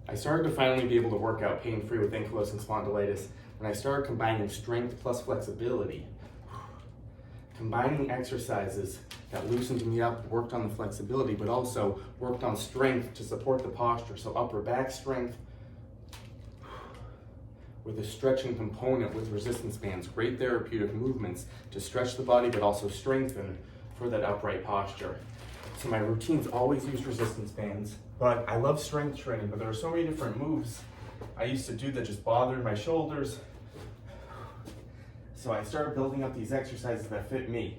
I started to finally be able to work out pain-free with ankylosing spondylitis when I started combining strength plus flexibility. Combining exercises that loosened me up, worked on the flexibility, but also worked on strength to support the posture. So upper back strength with a stretching component with resistance bands, great therapeutic movements to stretch the body, but also strengthen for that upright posture. So my routines always use resistance bands, but I love strength training, but there are so many different moves I used to do that just bothered my shoulders. So I started building up these exercises that fit me.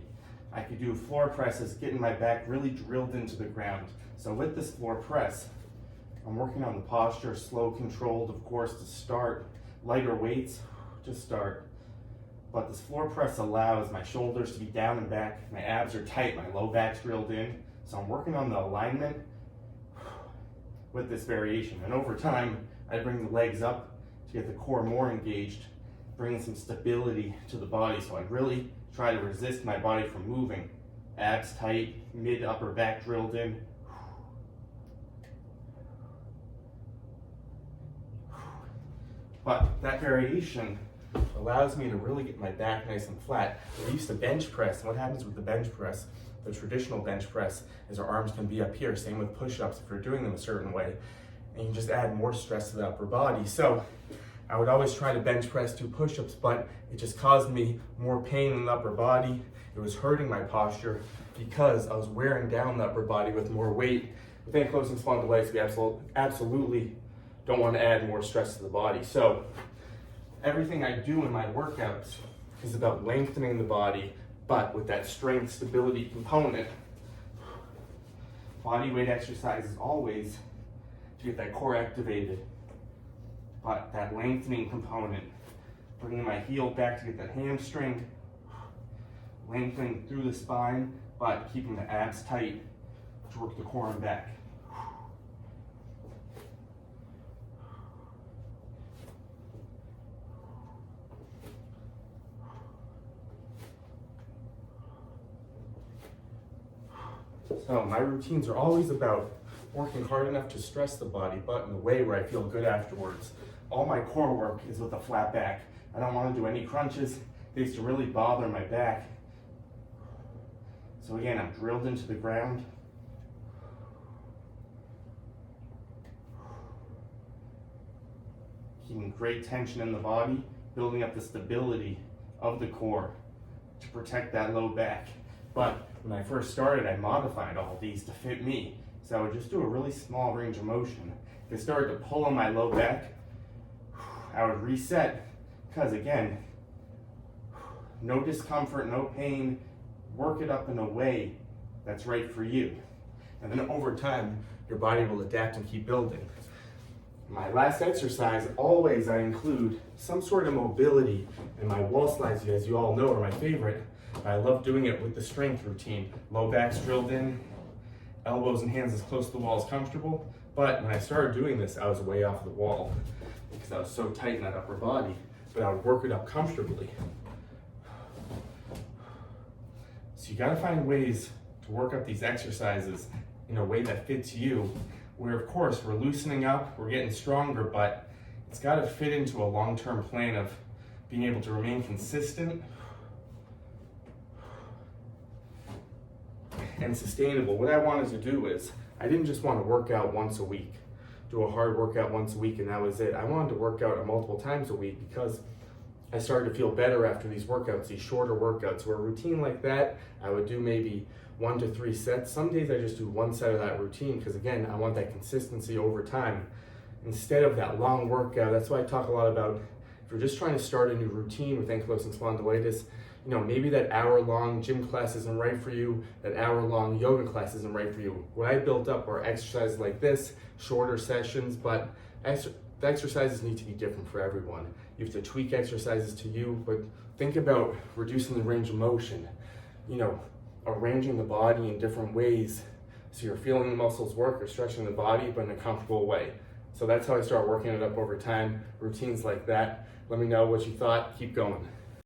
I could do floor presses, getting my back really drilled into the ground. So with this floor press, I'm working on the posture, slow, controlled, of course, to start. Lighter weights to start. But this floor press allows my shoulders to be down and back, my abs are tight, my low back's drilled in. So I'm working on the alignment with this variation. And over time, I bring the legs up to get the core more engaged, bringing some stability to the body. So I really try to resist my body from moving. Abs tight, mid upper back drilled in. But that variation allows me to really get my back nice and flat. I used to bench press, and what happens with the bench press, the traditional bench press, is our arms can be up here. Same with push-ups if you're doing them a certain way. And you just add more stress to the upper body. So I would always try to bench press, do push-ups, but it just caused me more pain in the upper body. It was hurting my posture because I was wearing down the upper body with more weight. With ankylosing spondylitis, we absolutely don't want to add more stress to the body. So everything I do in my workouts is about lengthening the body, but with that strength stability component. Body weight exercises always to get that core activated, but that lengthening component, bringing my heel back to get that hamstring, lengthening through the spine, but keeping the abs tight to work the core and back. So my routines are always about working hard enough to stress the body, but in a way where I feel good afterwards. All my core work is with a flat back. I don't want to do any crunches. They used to really bother my back. So again, I'm drilled into the ground. Keeping great tension in the body, building up the stability of the core to protect that low back. But when I first started, I modified all these to fit me. So I would just do a really small range of motion. If I started to pull on my low back, I would reset, because again, no discomfort, no pain, work it up in a way that's right for you. And then over time, your body will adapt and keep building. My last exercise, always I include some sort of mobility, and my wall slides, as you all know, are my favorite. I love doing it with the strength routine. Low back's drilled in, elbows and hands as close to the wall as comfortable. But when I started doing this, I was way off the wall because I was so tight in that upper body, but I would work it up comfortably. So you gotta find ways to work up these exercises in a way that fits you, where of course we're loosening up, we're getting stronger, but it's gotta fit into a long-term plan of being able to remain consistent and sustainable. What I wanted to do is, I didn't just want to work out once a week, do a hard workout once a week and that was it. I wanted to work out multiple times a week because I started to feel better after these workouts, these shorter workouts. Where a routine like that, I would do maybe 1 to 3 sets. Some days I just do one set of that routine because again, I want that consistency over time instead of that long workout. That's why I talk a lot about, if you're just trying to start a new routine with ankylosing spondylitis, you know, maybe that hour-long gym class isn't right for you, that hour-long yoga class isn't right for you. What I built up are exercises like this, shorter sessions, but the exercises need to be different for everyone. You have to tweak exercises to you, but think about reducing the range of motion, you know, arranging the body in different ways so you're feeling the muscles work or stretching the body, but in a comfortable way. So that's how I start working it up over time, routines like that. Let me know what you thought. Keep going.